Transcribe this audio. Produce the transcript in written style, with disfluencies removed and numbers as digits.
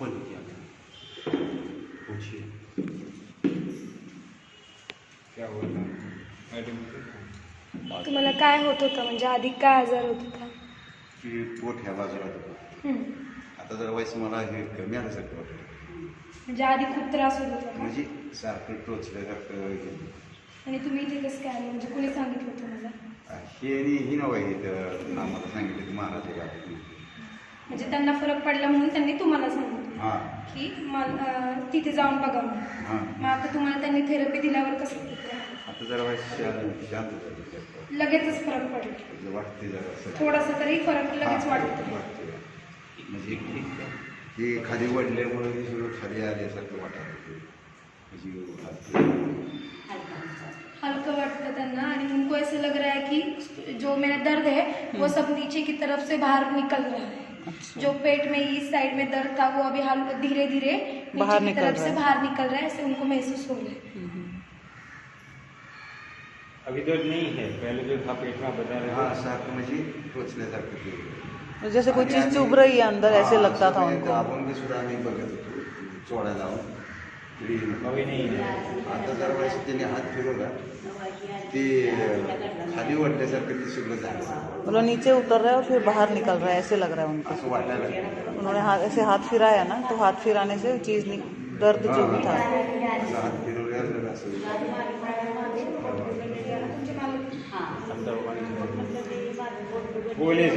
खोल किया पूछिए क्या बोलना मॅडम. तुम्हाला काय होत होतं, म्हणजे आधी काय आजार होत होता? की पोट ह्या बाजूला होतं. आता जर वयस मला हे कमी आल्यासारखं वाटतं. म्हणजे आधी खूप त्रास होत होता का? म्हणजे सारखं टोचल्यासारखं. आणि तुम्ही इथे कसं काय आले, म्हणजे कोणी सांगितलं तुम्हाला? ही नाव आहे इथं आम्हाला सांगितलं की महाराज आहे. म्हणजे त्यांना फरक पडला म्हणून त्यांनी तुम्हाला सांगितलं हां की मला तिथे जाऊन बघा म्हणून. हां. मग आता तुम्हाला त्यांनी थेरपी दिल्यावर कसं होतं? आता जरा वयस शांत झालं. लगेचच फरक पडला? वाटते जरा थोडासा तरी फरक लगेच वाटतो. वाटते. म्हणजे हे खाली वडल्यामुळे हे सगळं खाली आल्यासारखं वाटायला हल्का वाटता त्यांना, आणि उनको ऐसे लग रहा है कि जो मेरा दर्द है वो सब नीचे की तरफ से बाहर निकल रहा है। जो पेट में इस साइड में दर्द था वो अभी हल्का धीरे धीरे नीचे की तरफ से बाहर निकल रहा है, ऐसे उनको महसूस हो रहा है। अभी दर्द नहीं है, पहले जो था पेट में बता रहे। हाँ सारखं म्हणजे टोचल्यासारखं जैसे कोई चीज चुभ रही है अंदर, ऐसे लगता था उनको। आपण बी सुद्धा आम्ही बघत होतो चोळा लावून. अभी नहीं है। आता जर वेळेस त्याने हात फिरवला ते खाली वाटल्यासारखं ते सगळं झालं. मतलब नीचे उतर रहा है और फिर बाहर निकल रहा है, ऐसे लग रहा है उनको। असं वाटायला लागलं. उन्होंने ऐसे हाथ फिराया ना, तो हाथ फिराने से चीज दर्द जो भी था असं हात फिरवल्यावर असं बोले